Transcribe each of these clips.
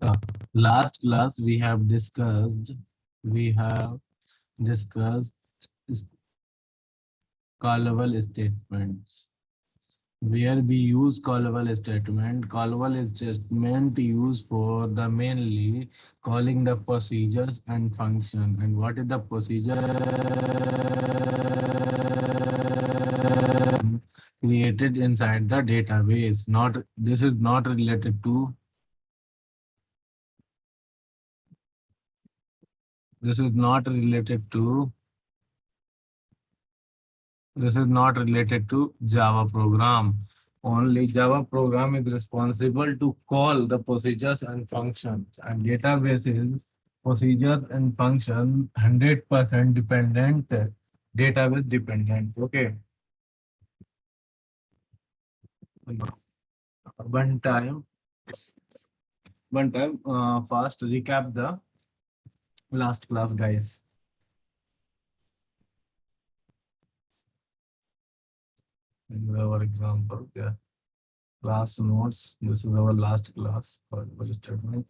Uh, Last class we have discussed is callable statements. Where we use callable statement. Callable statement used for the mainly calling the procedures and function. And what is the procedure created inside the database? Not this is not related to this is not related to this is not related to Java program. Only Java program is responsible to call the procedures and functions, and databases procedures and function 100% dependent, database dependent. Okay. One time, fast recap the last class, guys. In our example, yeah. Class notes. This is our last class for statement.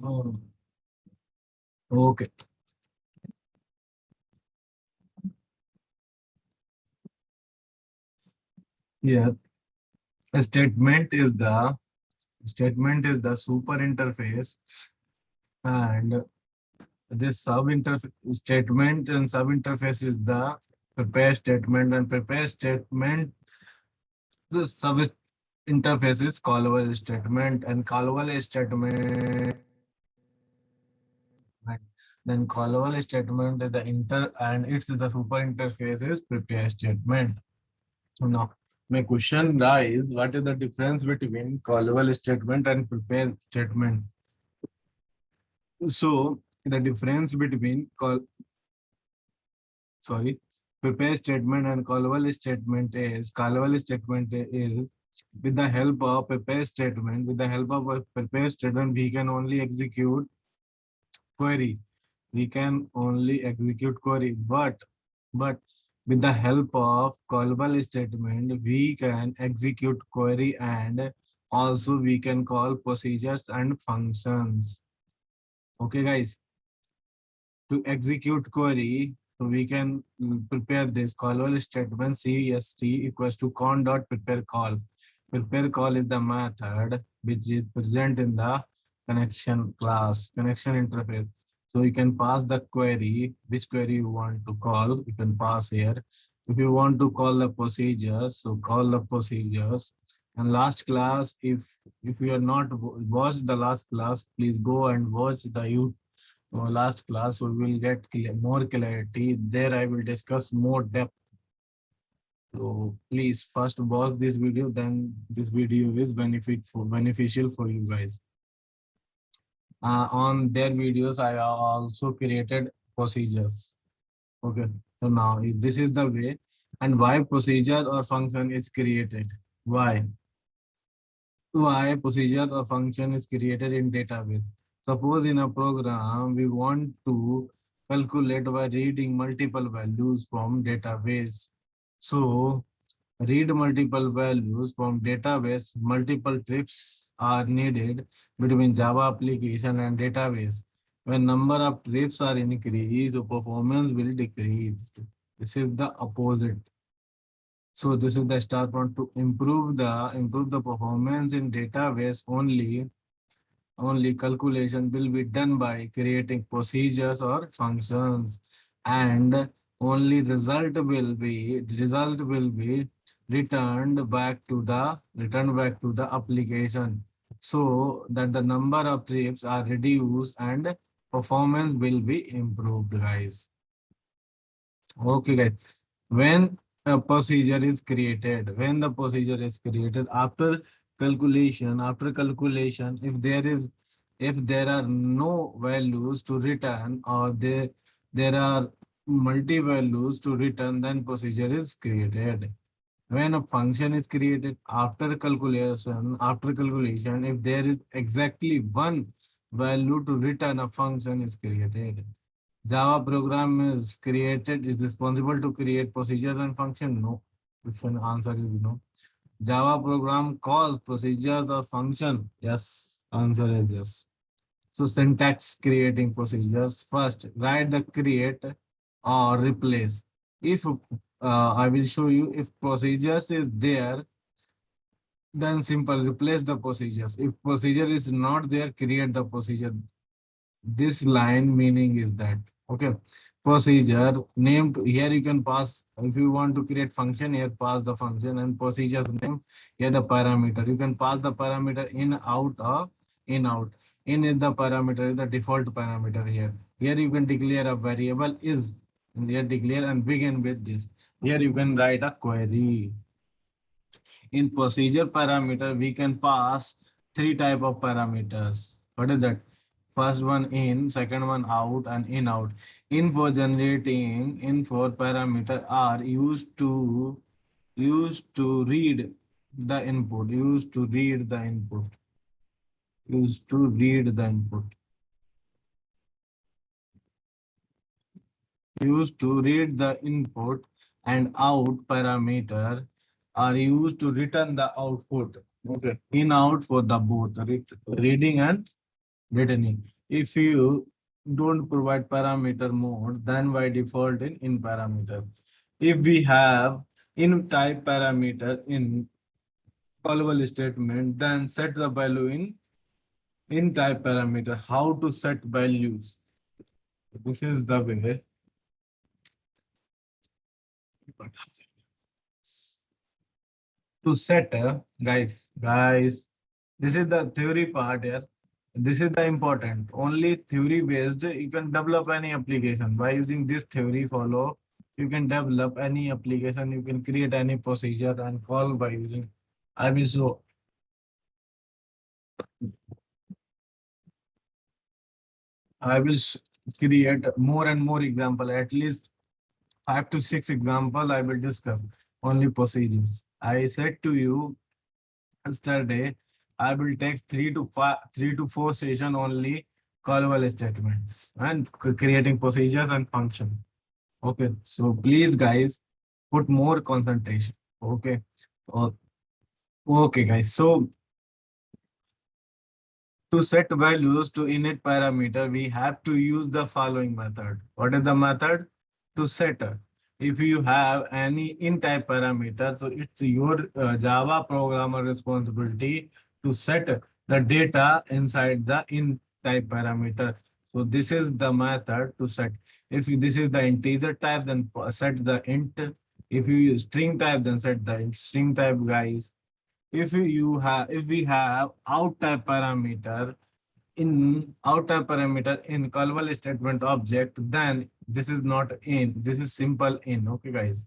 Oh, okay. Yeah. A statement is the super interface, and this sub interface statement and sub interface is the prepare statement, and prepare statement the sub interface is callable statement, and callable statement then callable statement is the inter and it's the super interface is prepare statement. Now my question is, what is the difference between callable statement and prepare statement? So the difference between sorry, prepare statement and callable statement is with the help of a prepare statement, we can only execute query. We can only execute query, but with the help of callable statement, we can execute query and also we can call procedures and functions. Okay, guys. To execute query, so we can prepare this callable statement CST equals to con dot prepare call. Prepare call is the method which is present in the connection class, connection interface. So you can pass the query, which query you want to call, you can pass here. If you want to call the procedures, so call the procedures. And last class, if you are not watched the last class, please go and watch the YouTube last class, we will get more clarity. There I will discuss more depth. So please first watch this video, then this video is beneficial for you guys. On their videos, I also created procedures. Okay, so now if this is the way and why procedure or function is created. Why? Why procedure or function is created in database. Suppose in a program we want to calculate by reading multiple values from database. So read multiple values from database, multiple trips are needed between Java application and database. When number of trips are increased, performance will decrease. This is the opposite. So this is the start point to improve the performance in database. Only calculation will be done by creating procedures or functions, and only result will be returned back to the application, so that the number of trips are reduced and performance will be improved, guys. Okay, guys. When when the procedure is created after calculation, if there are no values to return, or there are multi values to return, then procedure is created. When a function is created after calculation, if there is exactly one value to return, a function is created. Java program is responsible to create procedures and function? No. If an answer is no. Java program calls procedures or function? Yes, answer is yes. So syntax creating procedures. First, write the create or replace. If I will show you if procedures is there, then simple replace the procedures. If procedure is not there, create the procedure. This line meaning is that okay. Procedure named here you can pass if you want to create function here pass the function and procedure name here the parameter. You can pass the parameter in out or in out. In is the parameter is the default parameter here. Here you can declare a variable is and here declare and begin with this. Here you can write a query. In procedure parameter, we can pass three type of parameters. What is that? First one in, second one out, and in out. In for generating, in for parameter are used to read the input, used to read the input, used to read the input, used to read the input, and out parameter are used to return the output. Okay. In out for the both reading and returning. If you don't provide parameter mode, then by default in parameter. If we have in type parameter in callable statement, then set the value in type parameter. How to set values? This is the way to set guys. This is the theory part here. This is the important. Only theory based, you can develop any application. By using this theory follow, you can develop any application, you can create any procedure and call by using. I will show, I will create more and more example, at least 5 to 6 example I will discuss. Only procedures. I said to you yesterday, I will take 3 to 4 session only callable statements and creating procedures and function. Okay, so please guys put more concentration. Okay. Oh, okay guys. So to set values to init parameter, we have to use the following method. What is the method? To set. If you have any in type parameter, so it's your Java programmer responsibility to set the data inside the in type parameter. So this is the method to set. If this is the integer type, then set the int. If you use string type, then set the string type, guys. If we have out type parameter in callable statement object, then this is not in, this is simple in. Okay guys,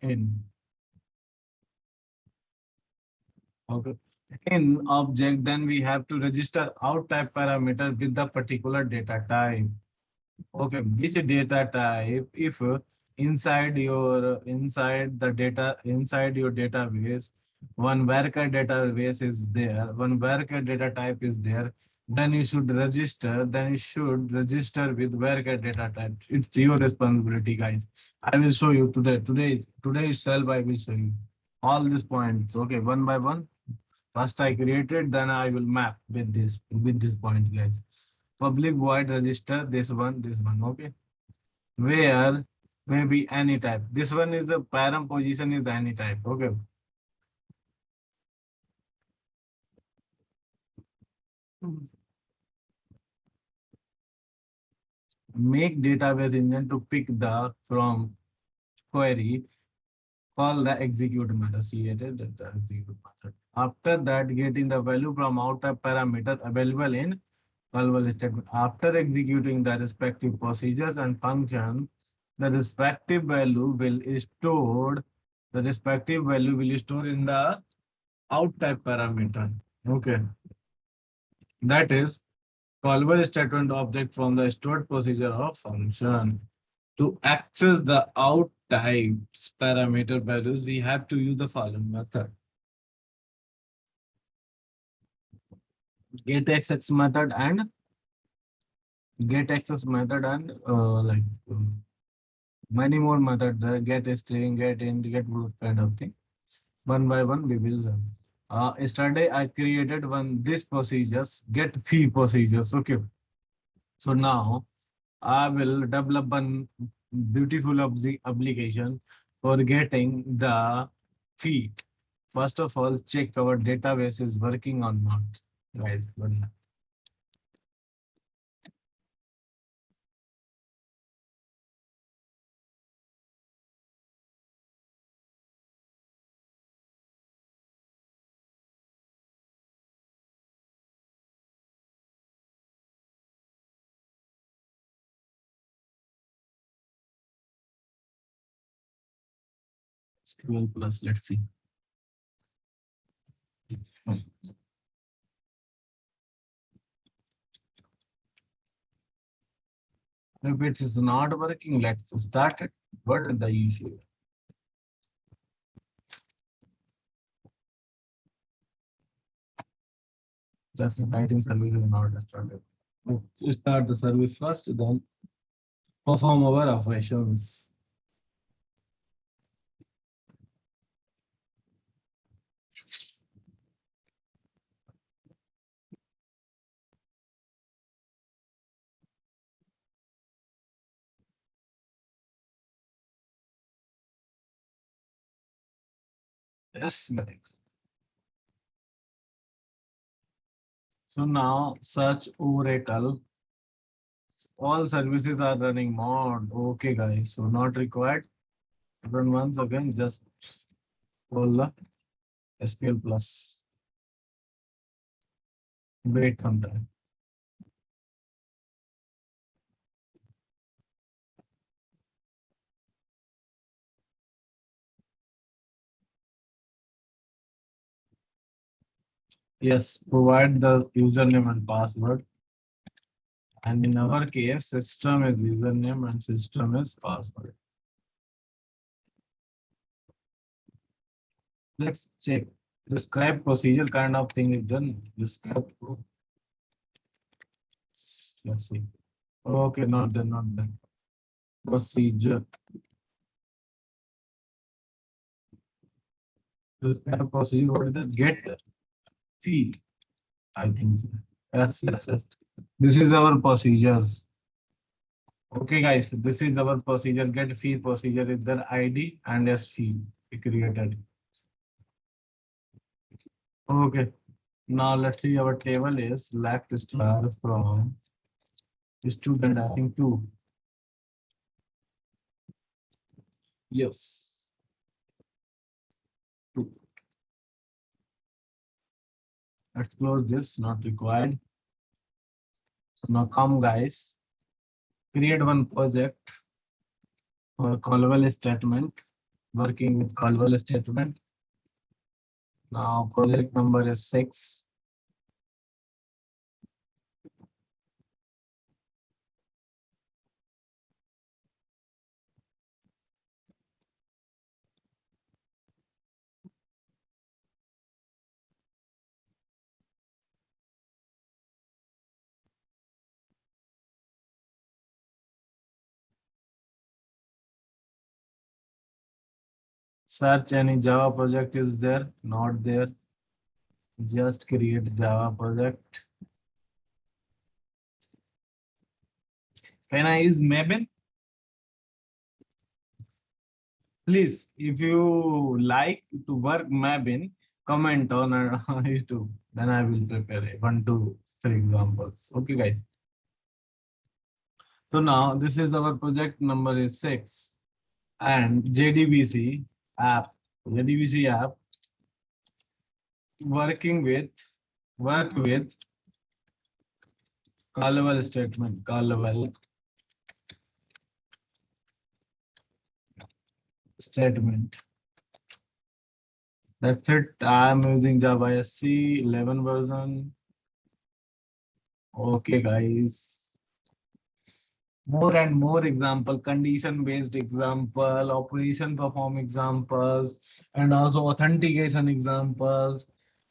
in. Okay, in object, then we have to register out type parameter with the particular data type. Okay, which data type? If inside your database, one varchar database is there, one varchar data type is there, then you should register. Then you should register with varchar data type. It's your responsibility, guys. I will show you today. Today itself, I will show you all these points. Okay, one by one. First I created, then I will map with this point, guys. Public void register this one, okay, where maybe any type. This one is the param position is any type. Okay, make database engine to pick the from query, call the execute method, created the execute method. After that, getting the value from out type parameter available in callable statement. After executing the respective procedures and function, the respective value will stored. The respective value will store in the out type parameter. Okay, that is callable statement object from the stored procedure of function. To access the out types parameter values, we have to use the following method. Get access method and get access method and Many more methods, get string, get int, get boot kind of thing. One by one, we will learn. Yesterday, I created one this procedures, get fee procedures. Okay. So now I will develop one beautiful application for getting the fee. First of all, check our database is working or not. Guys, SQL plus, let's see. If it is not working, let's start it. What is the issue? That's the writing service is not started. Let's start the service first, then perform our operations. Yes, correct. So now search Oracle. All services are running mod. Okay, guys. So not required. Run once again, just call the SQL plus. Wait some time. Yes, provide the username and password. And in our case, system is username and system is password. Let's check. Describe procedure kind of thing is done. Describe. Let's see. Okay, not done, not done. Procedure. Describe procedure. What is that? Get fee. I think so. Yes, yes, yes. This is our procedures. Okay, guys, this is our procedure. Get fee procedure is their ID and S fee created. Okay, now let's see our table is select star from student, I think two. Yes. Two. Let's close this, not required. So now come guys, create one project for callable statement, working with callable statement. Now project number is 6. Search any Java project is there, not there. Just create Java project. Can I use Maven? Please, if you like to work Maven, comment on YouTube. Then I will prepare 1, 2, 3 examples. Okay, guys. So now this is our project number is 6 and JDBC app. JDBC app work with callable statement, callable statement. That's it. I'm using Java SC 11 version. Okay, guys. More and more example, condition based example, operation perform examples, and also authentication examples.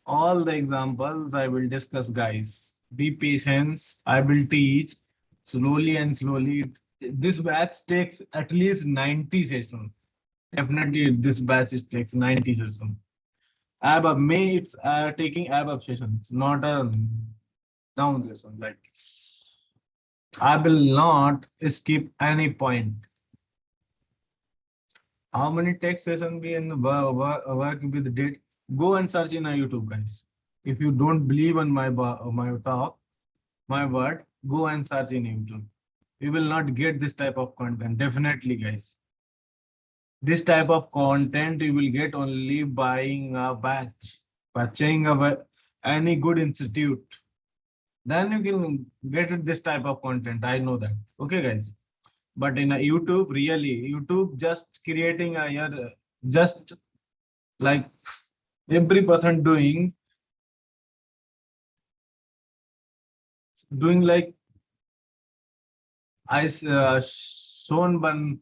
All the examples I will discuss, guys. Be patient. I will teach slowly and slowly. This batch takes at least 90 sessions. Definitely, this batch it takes 90 sessions. ABAP, May it's taking ABAP sessions, not a down session. Like I will not skip any point. How many text sessions we in work with did? Go and search in a YouTube, guys. If you don't believe on my talk, my word, go and search in YouTube. You will not get this type of content. Definitely, guys. This type of content you will get only buying a batch, purchasing any good institute. Then you can get this type of content. I know that. Okay, guys. But in a YouTube, really, YouTube just creating a just like every person doing like shown one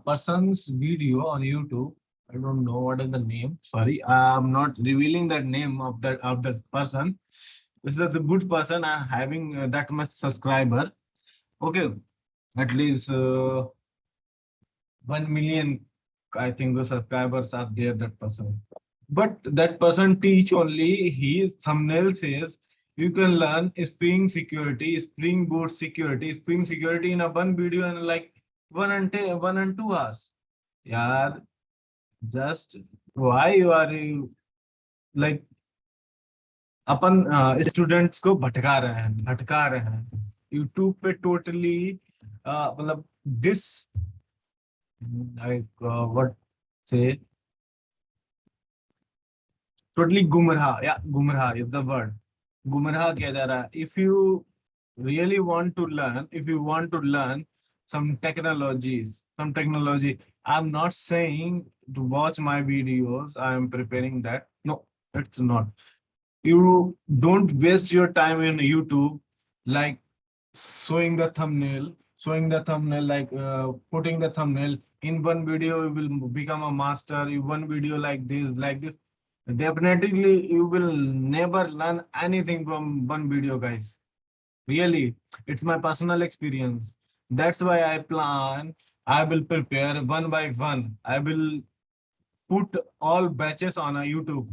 person's video on YouTube. I don't know what is the name. Sorry, I'm not revealing that name of that person. This is a good person and having that much subscriber. Okay, at least 1 million. I think the subscribers are there. That person, but that person teach only. His thumbnail says you can learn Spring security, Spring Boot security, Spring security in a one video and like 1 and 2 hours. Yeah, just why you are like upon students को भटका रहे हैं YouTube पे totally मतलब this what से totally गुमराह या गुमराह इज द वर्ड गुमराह किया जा रहा है if you really want to learn, if you want to learn some technology, I'm not saying to watch my videos, I am preparing that. No, it's not. You don't waste your time in YouTube, like showing the thumbnail, like putting the thumbnail in one video. You will become a master. In one video like this. Definitely, you will never learn anything from one video, guys. Really, it's my personal experience. That's why I plan. I will prepare one by one. I will put all batches on a YouTube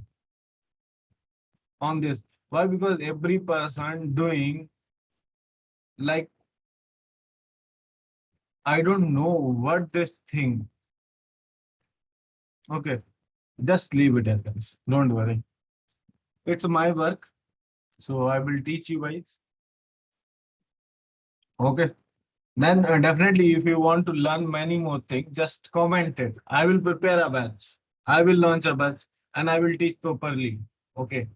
on this. Why? Because every person doing like I don't know what this thing. Okay, just leave it as this. Don't worry. It's my work, so I will teach you guys. Okay. Then definitely, if you want to learn many more things, just comment it. I will prepare a batch. I will launch a batch and I will teach properly. Okay.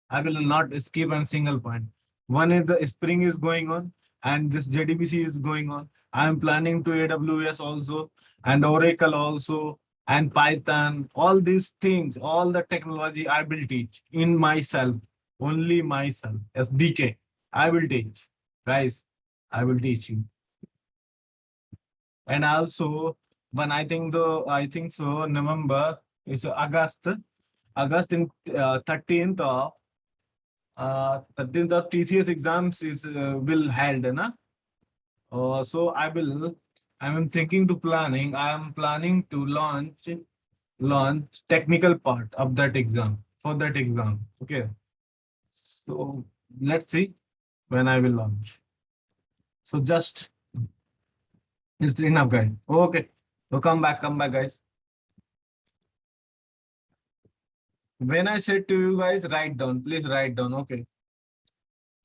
I will not skip a single point. One is the Spring is going on and this JDBC is going on. I am planning to AWS also and Oracle also and Python. All these things, all the technology I will teach in myself, only myself as BK. I will teach. Guys, I will teach you. And also, when I think so, November is August in 13th of TCS exams is will held, na? So I am thinking to planning. I am planning to launch technical part of that exam for that exam. Okay. So let's see when I will launch. So just it's enough, guys. Okay. So come back, guys. When I said to you guys, write down, please write down. Okay.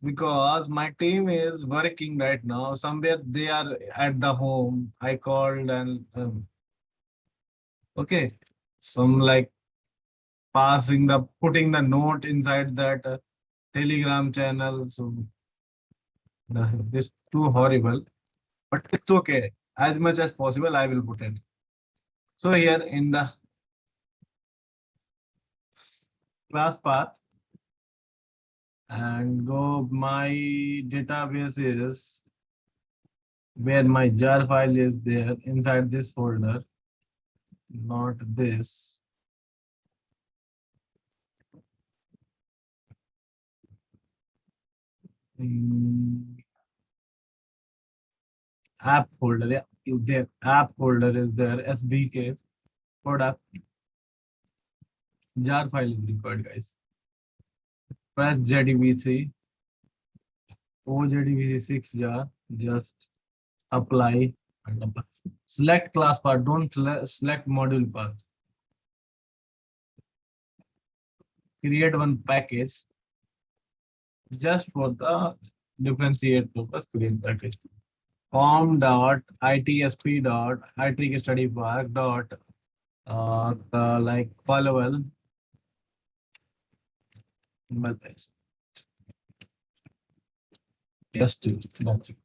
Because my team is working right now. Somewhere they are at the home. I called and okay, some like putting the note inside that Telegram channel. So this too horrible, but it's okay. As much as possible, I will put it. So here in the class path and go my database is where my jar file is there inside this folder, not this. app folder. Yeah, if their app folder is there, SDK product jar file is required, guys. Press JDBC, OJDBC6 jar, just apply and apply. Select class path, don't select module path. Create one package just for the differentiate purpose, create package. Form dot itsp dot itrick study park dot like followable methods. Just that's it.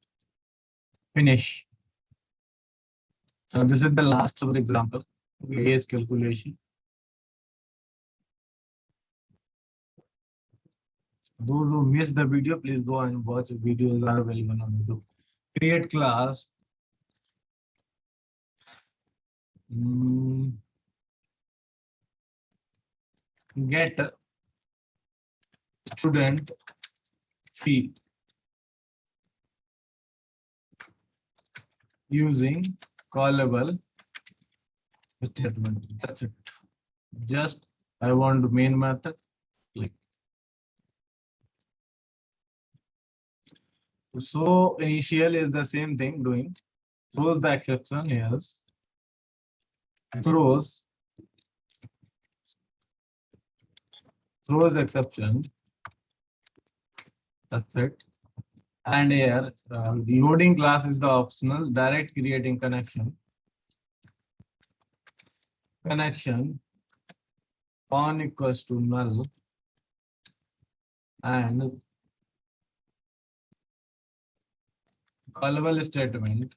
Finish. So this is the last of the example. Base calculation. Those who missed the video, please go and watch. Videos are available on YouTube. Create class. Get student fee using callable statement. That's it. Just I want main method. Click. So initial is the same thing doing. Throws the exception, yes. Throws exception. That's it. And here loading class is the optional. Direct creating connection. Connection on equals to null and callable statement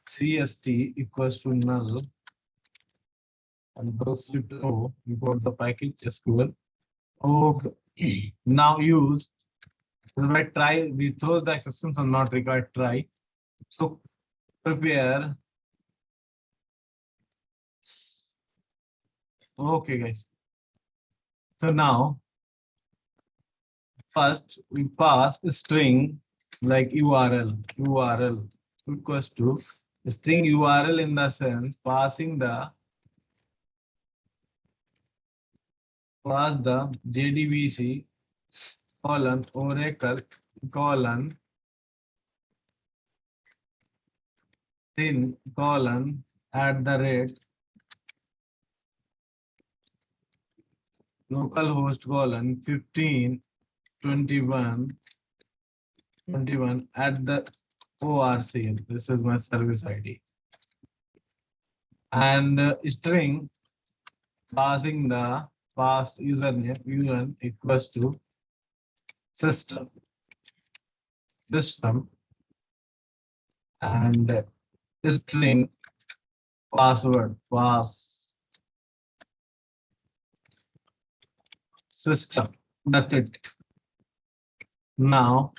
CST equals to null and proceed to import the package SQL. Okay. Now use right try. We throw the exceptions are not required. Try. So prepare. Okay, guys. So now first we pass a string like URL equals to string URL in the sense passing the JDBC colon Oracle colon thin colon @ localhost colon 1521 at the ORC. This is my service ID. And string passing the past username equals to system and string password system. That's it. Now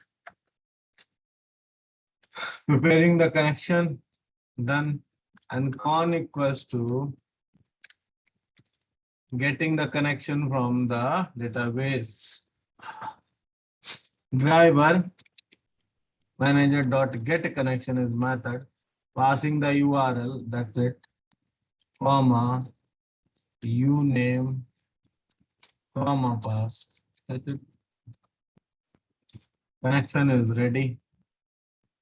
preparing the connection done and con equals to getting the connection from the database. Driver manager dot get connection is method passing the URL. That's it. Comma uname comma pass. That's it. Connection is ready.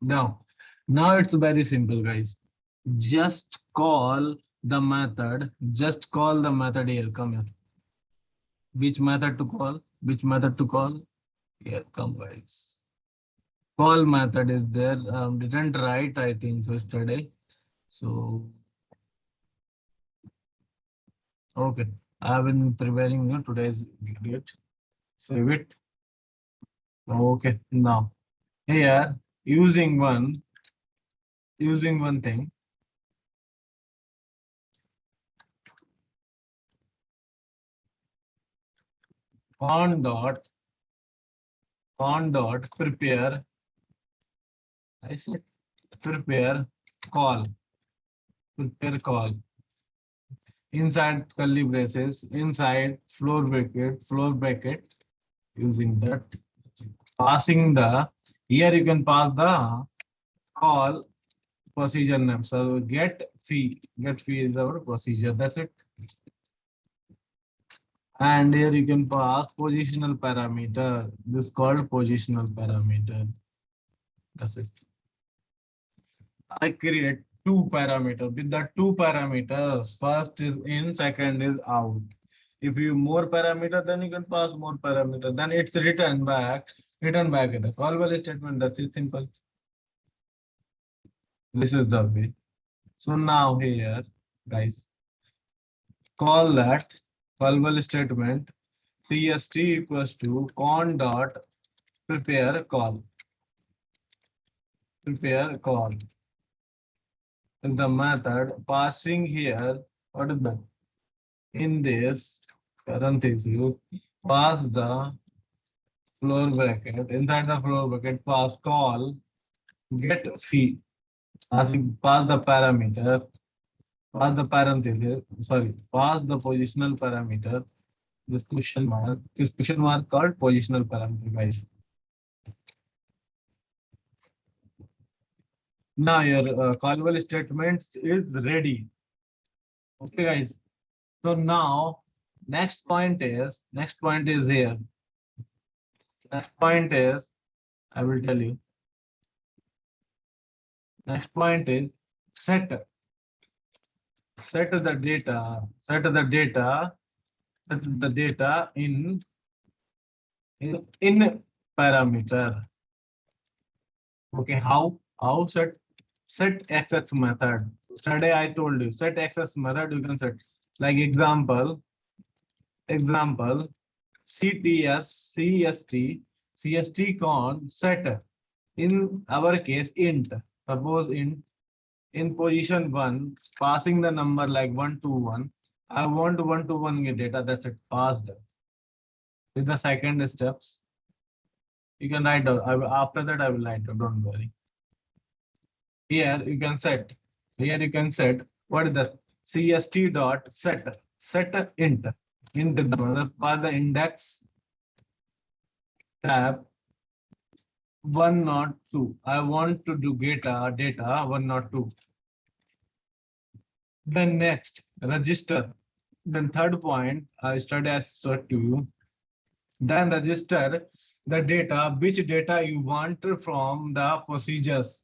Now it's very simple, guys. Just call the method. Just call the method here. Come here. Which method to call? Here, come, guys. Call method is there. Didn't write, I think so yesterday. So okay, I have been preparing today's date. Save it. Okay, now here using one thing. On dot prepare. I said prepare call. inside curly braces, inside floor bracket, using that, passing the, here you can pass the call procedure name. So get fee is our procedure. That's it. And here you can pass positional parameter. This is called positional parameter. That's it. I create two parameters. With the two parameters, first is in, second is out. If you more parameter, then you can pass more parameter. Then it's return back in the callable statement. That's it, simple. This is the way. So now here, guys, call that callable statement CST equals to con dot prepare call. Prepare call is the method passing here. What is that? In this parenthesis, pass the floor bracket. Inside the floor bracket, pass call get fee. Pass the parameter. Pass the parenthesis. Sorry, pass the positional parameter. This question mark. This question mark called positional parameter, guys. Now your callable statements is ready. Okay, guys. So now next point is here. Next point is, I will tell you. Next point is set the data, set the data in parameter. Okay, how set access method. Yesterday I told you set access method you can set, like example CTS CST con set, in our case int, suppose in position 1 passing the number like 121. I want 121 data, that's it, passed. With the second steps you can write down. After that I will write down, don't worry. Here you can set, what is the CST dot set int the pass the index tab 102. I want to do data 102. Then next register. Then third point I study as to you. Then register the data, which data you want from the procedures,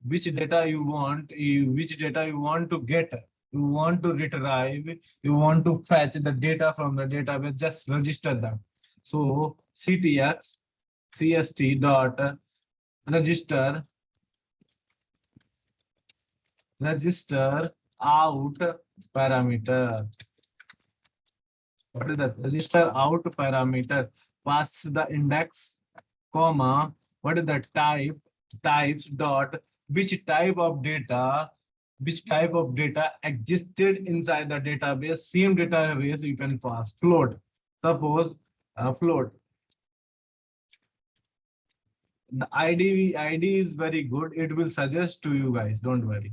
which data you want to get, you want to retrieve, you want to fetch the data from the database, just register them. So CTX CST dot register out parameter. What is that? Register out parameter. Pass the index, comma. What is the types dot which type of data existed inside the database. Same database you can pass float. Suppose float. The ID is very good. It will suggest to you guys. Don't worry.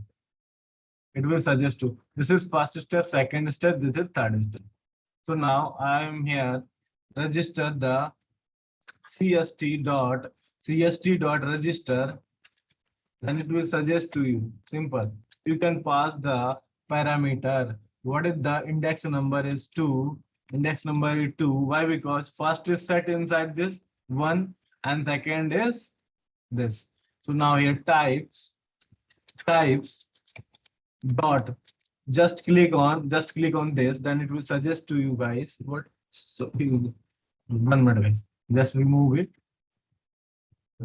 It will suggest to. This is first step, second step. This is third step. So now I am here. Register the CST dot register. Then it will suggest to you. Simple. You can pass the parameter. What is the index number is 2. Index number is 2. Why? Because first is set inside this 1 and second is this. So now here types dot, just click on this, then it will suggest to you guys what. So 1 minute guys, just remove it.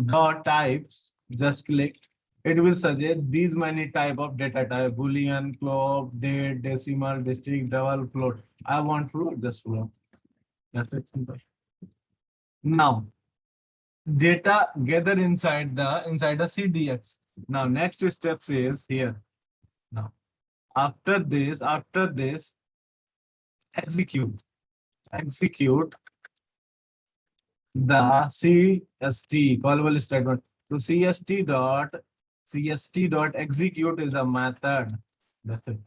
Dot types, just click, it will suggest these many type of data type: boolean, globe, date, decimal, district, double, float. I want float, just float. That's it, simple. Now data gather inside the CDX. Now next steps is here. Now after this execute the CST callable statement. So CST dot execute is a method. That's it.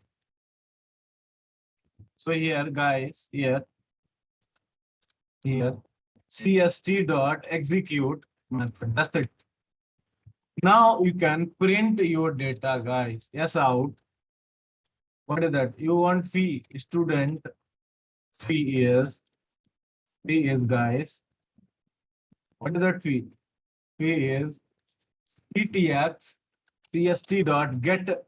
So here, guys, here CST dot execute method. That's it. Now you can print your data, guys. Yes, out. What is that? You want fee, student fee is guys. What is that fee? Fee is PTX CST dot get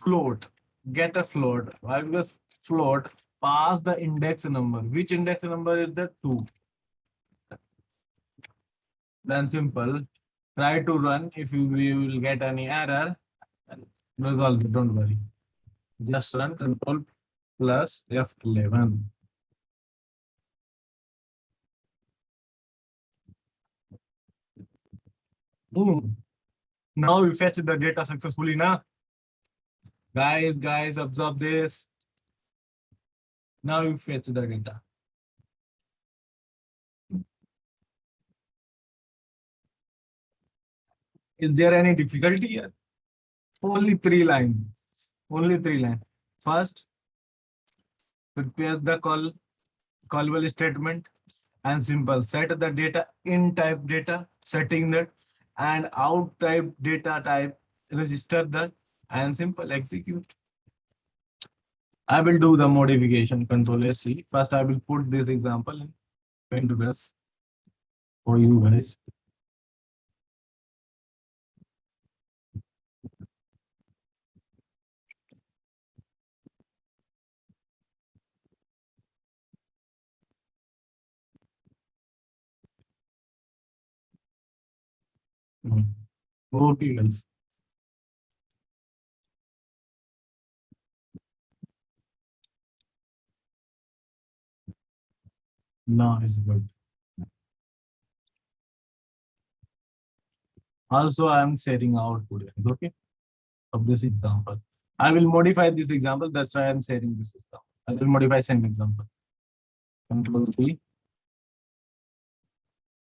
float. Get a float. Why? Because float pass the index number. Which index number is that? 2. Then simple. Try to run. If you will get any error, resolve it. Don't worry. Just run control plus F11. Now we fetch the data successfully now. Guys, observe this. Now you fetch the data. Is there any difficulty here? Only 3 lines. Only 3 lines. First, prepare the callable statement and simple. Set the data in type data, setting that, and out type data type, register that, and simple execute. I will do the modification control SC. First, I will put this example into this for you guys. Okay, guys. Now is good. Also, I am setting output. Okay, of this example. I will modify this example. That's why I am setting this example. I will modify same example. Control C.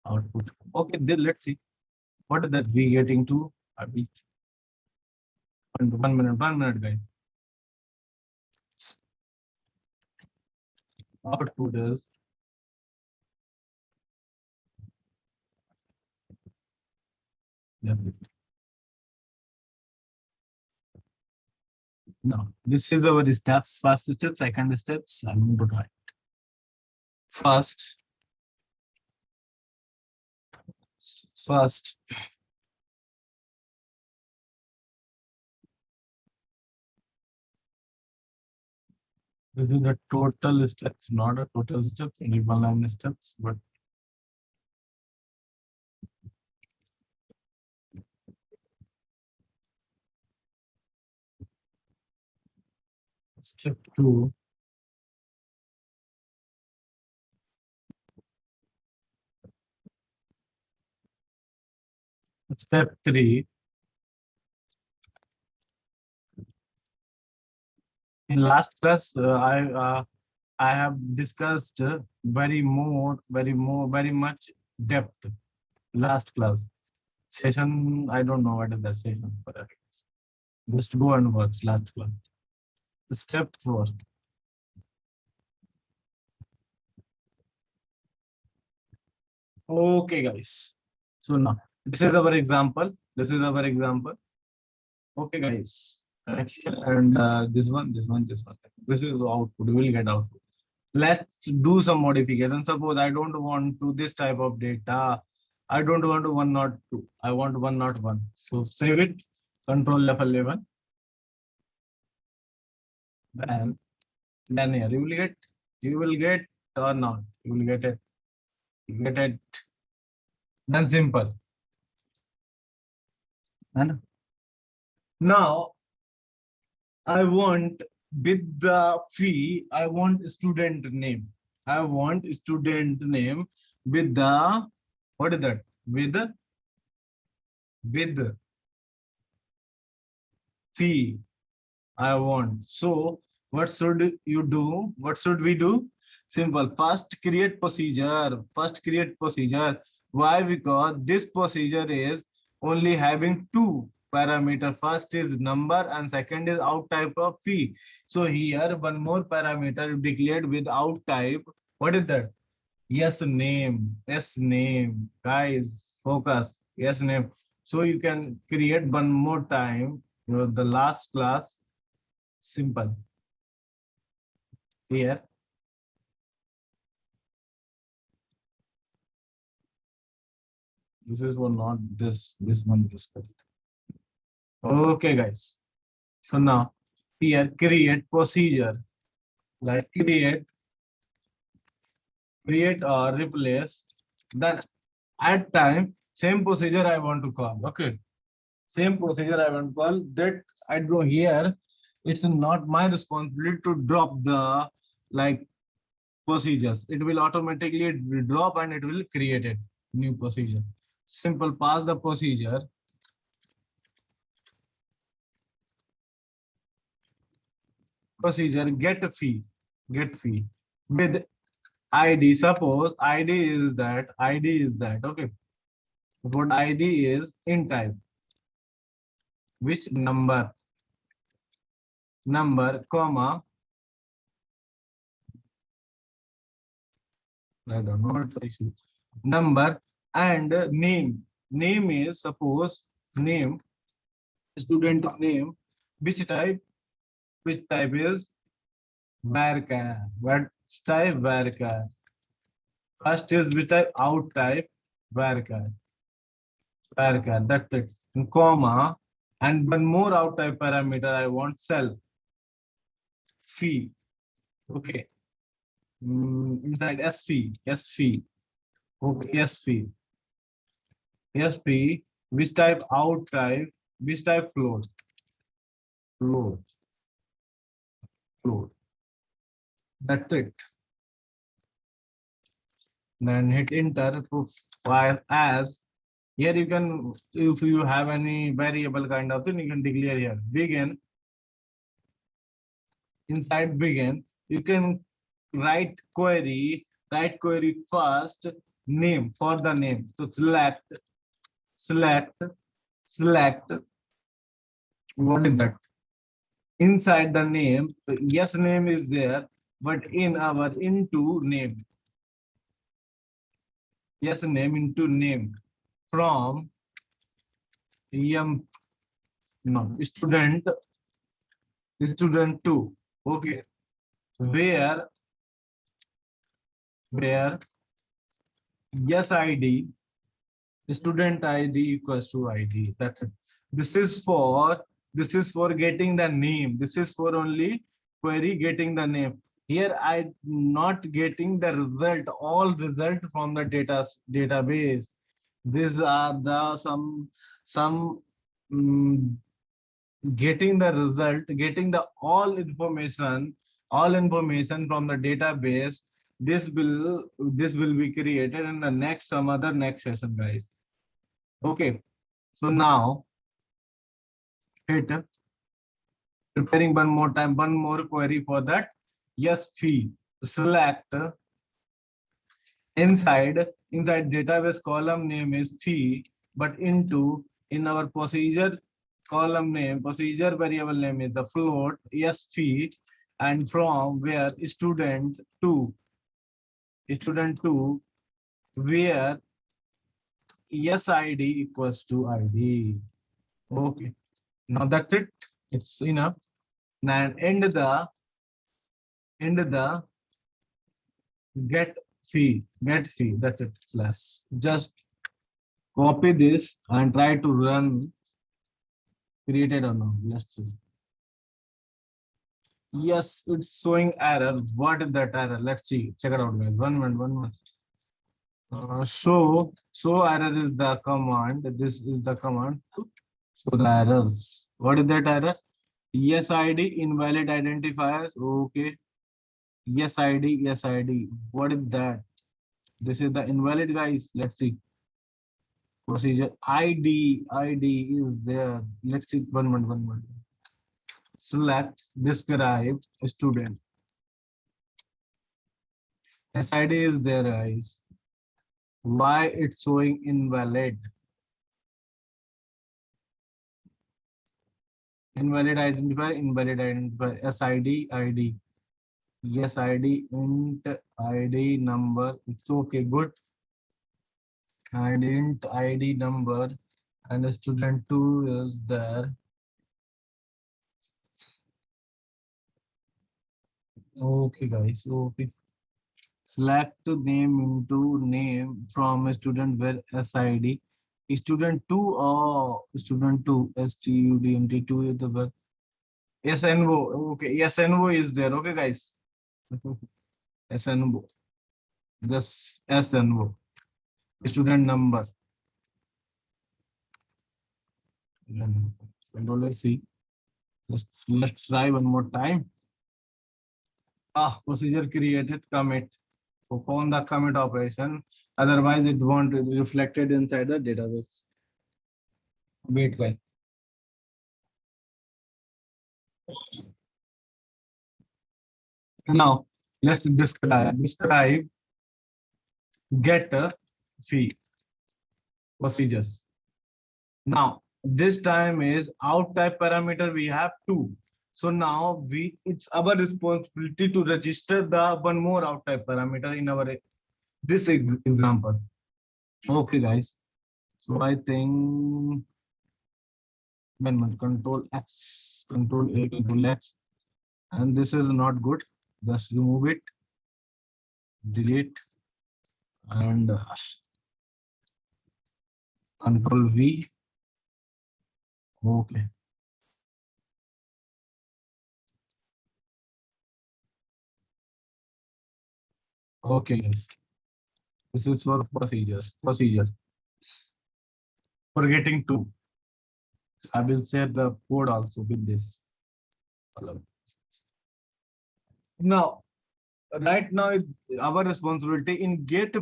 Output. Okay, then let's see. What is that we getting to? I will 1 minute, guys. Output is now this is our steps. First step, second steps. I'm going to try. First, this is the total steps, not a total steps, only 1 line steps, but step 2. Step 3. In last class, I have discussed very much depth. Last class session. I don't know what is that session, but just go and watch last class. Step 4. Okay, guys. So now this is our example. Okay, guys. And this one. This is the output. We will get output. Let's do some modification. Suppose I don't want to this type of data. I don't want to 102. I want 101. So save it. Control F11. And then here you will get or not. You will get it. You get it. Then simple. And now I want with the fee, I want student name. I want student name with the, what is that? With fee. I want. So what should you do? What should we do? Simple. First create procedure. Why? Because this procedure is only having 2. parameter. First is number and second is out type of fee. So here one more parameter declared with out type. What is that? Yes, name. Yes, name. Guys, focus. Yes, name. So you can create one more time. The last class. Simple. Here. This is one, not this. This one is correct. Okay, guys. So now here create procedure. Like create or replace. Then at time same procedure I want to call. Okay, same procedure I want to call. That I do here. It's not my responsibility to drop the like procedures. It will automatically drop and it will create a new procedure. Simple pass the procedure. Procedure get fee with ID. Suppose ID is that okay. What ID is in type, which number comma, I don't know what the issue, number and name. Name is suppose name, student name, which type is varchar. What type varchar? First is which type, out type varchar. Varchar, that's it. Comma and one more out type parameter I want, cell fee. Okay. Inside SV. Okay, SV, which type out type, which type float, float. That's it. Then hit enter to file as. Here you can, if you have any variable kind of thing, you can declare here. Begin. Inside begin, you can write query first, name for the name. So select, what is that? Inside the name, yes name is there, but in our into name, yes name into name from no student 2. Okay, where yes ID, student ID equals to ID. That's it. This is for getting the name. This is for only query getting the name. Here I not getting the result, all result from the database. These are the some mm, getting the result, getting the all information from the database. This will be created in the next some other next session, guys. Okay, so now hit preparing one more time, one more query for that. Yes, fee. Select inside database column name is fee, but in our procedure column name, procedure variable name is the float, yes fee, and from where student 2 where yes ID equals to ID. Okay, now that's it. It's enough. And end the get fee. That's it. Less. Just copy this and try to run. Created or no? Let's see. Yes, it's showing error. What is that error? Let's see. Check it out, guys. 1 minute. 1 minute. Show error is the command. This is the command. So the errors. What is that error? Yes ID invalid identifiers. Okay. Yes ID. What is that? This is the invalid, guys. Let's see. Procedure ID is there. Let's see. 1 minute. 1 minute. Select describe student. SID is there, guys. Why it's showing invalid? Invalid identifier, invalid identifier, SID, ID. Yes, ID, int ID number. It's okay, good. And int ID number, and the student 2 is there. Okay, guys. Okay. Select name into name from a student where SID. Student 2 or student 2, STUDNT 2 is the word. SNO. Okay, SNO is there. Okay, guys. SNO. This SNO. Student number. Control C. Let's try one more time. Procedure created, commit. Perform the commit operation. Otherwise, it won't be reflected inside the database. Wait, guys. Now, let's describe get fee procedures. Now, this time is out type parameter. We have two. So now it's our responsibility to register the one more out type parameter in our this example. Okay, guys. So I think amendment control X, control A, control X, and this is not good. Just remove it, delete, and control V. Okay. Okay, guys. This is for procedures. Procedure. Forgetting to. I will share the code also with this. Hello. Now, right now it's our responsibility in get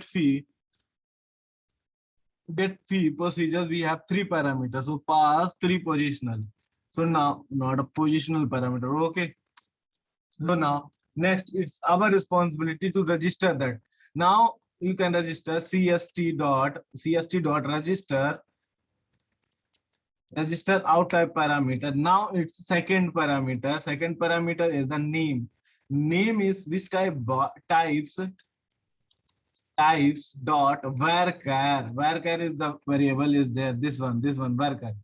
fee procedures. We have three parameters. So pass three positional. So now not a positional parameter. Okay. So now next it's our responsibility to register that. Now you can register cst dot register out type parameter. Now it's second parameter. Second parameter is the name. Name is which types dot varchar. Varchar is the variable is there. This one varchar.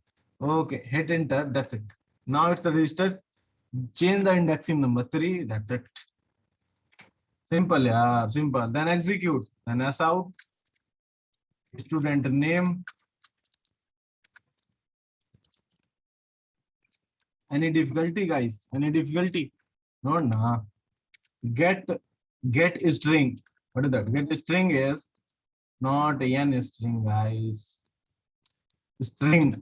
Okay, hit enter. That's it. Now it's registered. Change the indexing number 3. That's it. Simple, yeah, simple. Then execute. Then s out. Student name. Any difficulty, guys? Any difficulty? No, nah. Get get string. What is that? Get string is not n string, guys. String.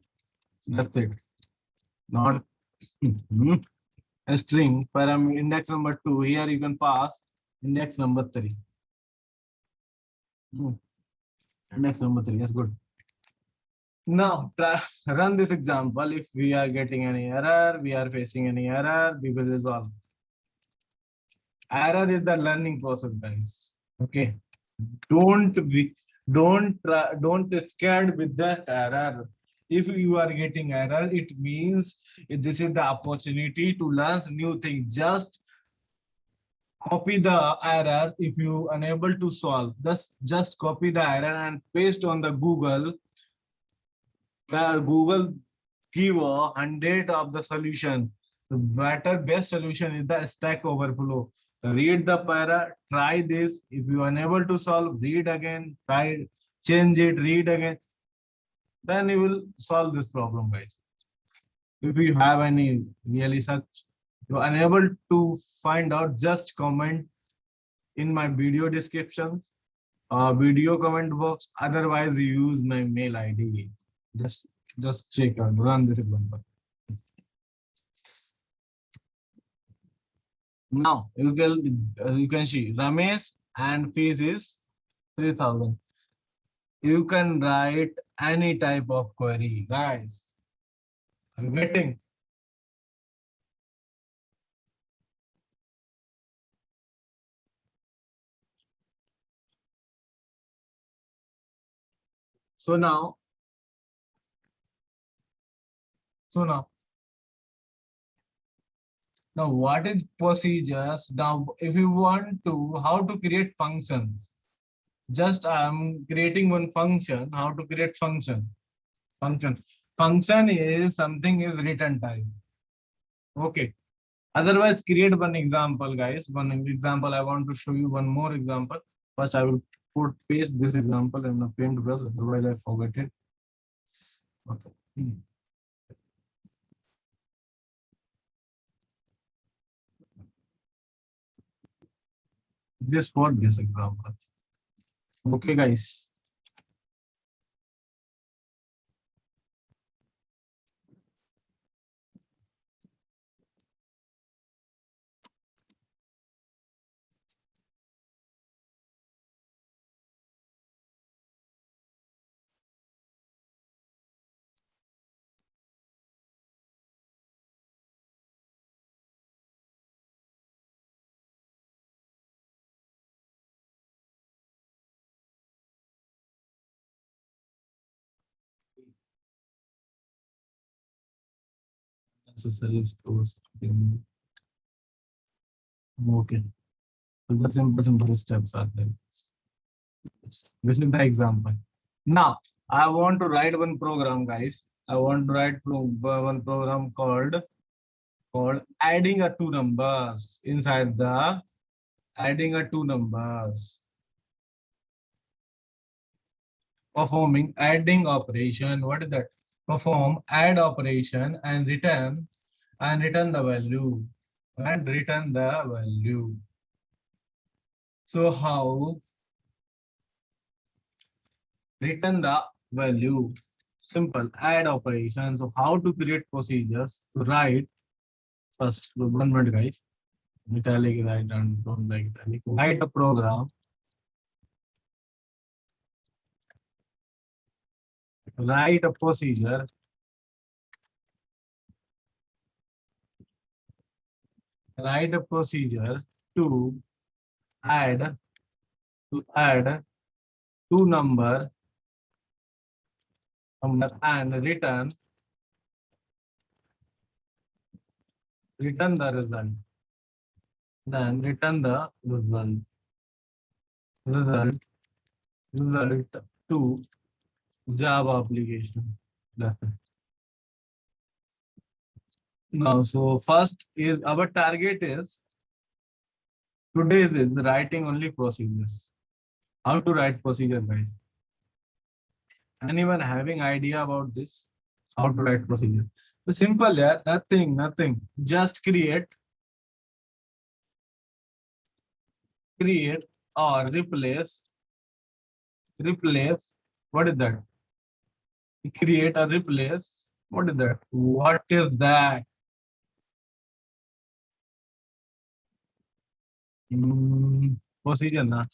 That's it. Not a string. Parameter index number 2. Here you can pass index number 3. Index number 3. That's good. Now run this example. If we are getting any error, we are facing any error, we will resolve. Error is the learning process, guys. Okay. Don't be don't scared with that error. If you are getting error, it means this is the opportunity to learn new things. Just copy the error. If you unable to solve, just copy the error and paste on the Google. The Google give 100 of the solution. The best solution is the Stack Overflow. Read the para, try this. If you are unable to solve, read again, try, change it, read again. Then you will solve this problem, guys. If you have any really such, you are unable to find out, just comment in my video descriptions, video comment box. Otherwise, you use my mail ID. Just just check and run this example. Now you can see Ramesh and fees is 3,000. You can write any type of query, guys. I'm getting. So now, so now Now, what is procedures? Now, if you want to, how to create functions? Just I'm creating one function. How to create function? Function. Function is something is written type. Okay. Otherwise, create one example, guys. One example. I want to show you one more example. First, I will put paste this example in the paintbrush. Otherwise, I forget it. Okay. This for this example. Okay, guys. Necessary stores. Okay. So the simple steps are there. This is the example. Now, I want to write one program, guys. I want to write one program called adding a two numbers inside the adding a two numbers, performing adding operation. What is that? Perform add operation and return the value and return the value. So how return the value? Simple add operation. So how to create procedures to write first 1 minute, guys. Italic write and don't like italic. Write a program. Write a procedure. Write a procedure to add add two number and return the result. Then return the result to Java application. That's it. Now, so first is our target is today's is writing only procedures. How to write procedure, guys? Anyone having idea about this? How to write procedure? So simple, yeah. Nothing. Just create or replace. What is that? Create or replace. What is that? What is that? Procedure, na?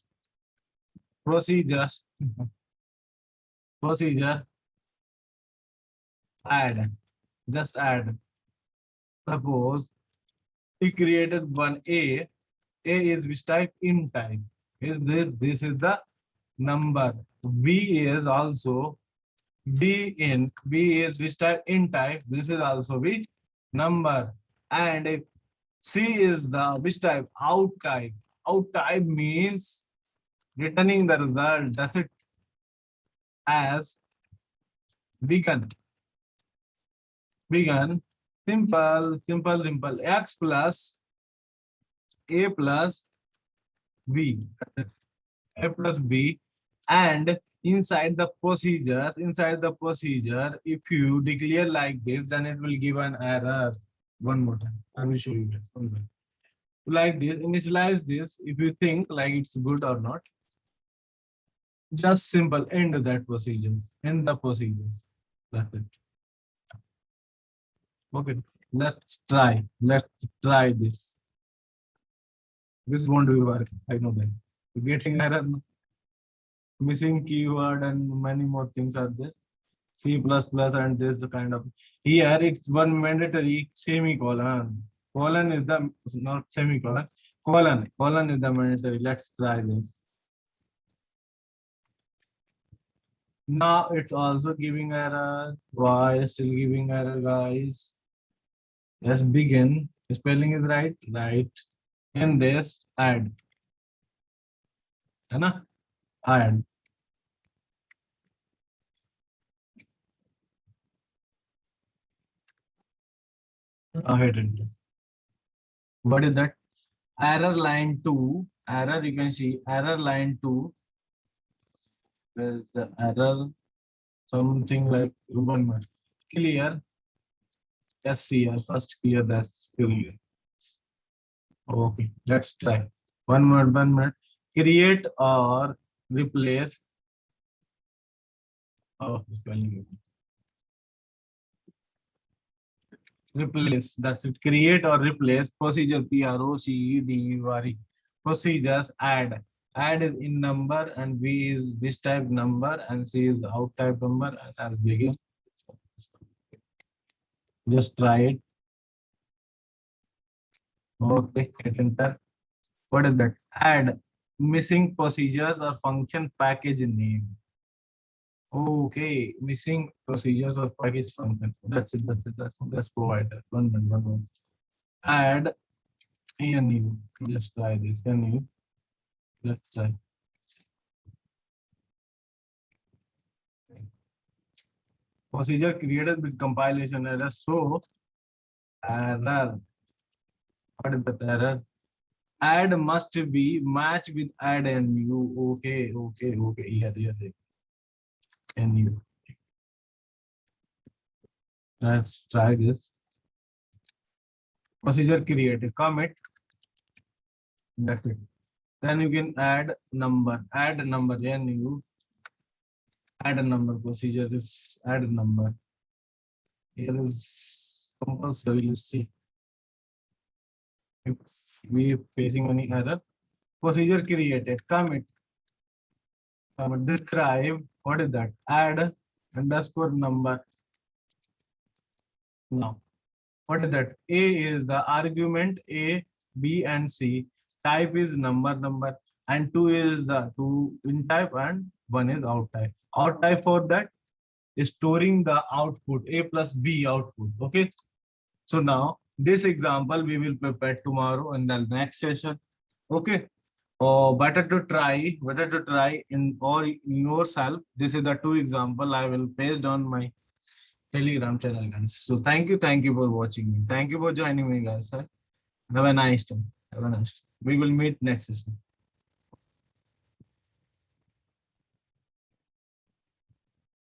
Procedures. Procedure. Add. Just add. Suppose we created one A. A is which type? Int type. Is this? This is the number. B is also B is which type? Int type. This is also which number. And if C is the which type? Out type. Out type means returning the result. That's it. As beacon. Simple. X plus A plus B. A plus B. And inside the procedure, if you declare like this, then it will give an error. One more time. I will show you that. One more. Like this, initialize this if you think like it's good or not. Just simple end that procedures. End the procedures. That's it. Okay. Let's try. Let's try this. This won't be work. I know that. Getting error, missing keyword, and many more things are there. C++ and this kind of. Here it's one mandatory semicolon. Colon is the not semicolon. Colon is the mandatory. Let's try this. Now it's also giving error. Why still giving error, guys? Let's begin. Spelling is right. Right. In this add, है ना? Add. Hit enter. What is that? Error line 2. Error, you can see error line 2. There's the error, something like one word. Clear. SCR, first clear, that's clear. Okay, let's try. One word. Create or replace. Oh, spelling. Replace, that's it. Create or replace procedure, PROCEDURE. Procedures, add is in number, and B is this type number, and C is the out type number, and I'll begin. Just try it. Okay, hit enter. What is that? Add missing procedures or function package name. Okay, missing procedures or package function. That's provided. One minute. Add ANU. Let's try this. ANU. Let's try. Procedure created with compilation error. So error. What is the error? Add must be match with add ANU. Okay. Here. ANU. Let's try this. Procedure created. Commit. That's it. Then you can add number. Add number. ANU. Add a number. Procedure is add a number. Here is compulsory. Let's see if we facing any error. Procedure created. Commit. Describe. What is that? Add underscore number. Now, what is that? A is the argument A, B, and C. Type is number, and 2 is the 2 in type, and 1 is out type. Out type for that is storing the output A plus B output. Okay. So now this example we will prepare tomorrow in the next session. Okay. Or better to try in or in yourself. This is the 2 example I will paste on my Telegram channel, guys. So thank you for watching me. Thank you for joining me, guys. Have a nice time. We will meet next session.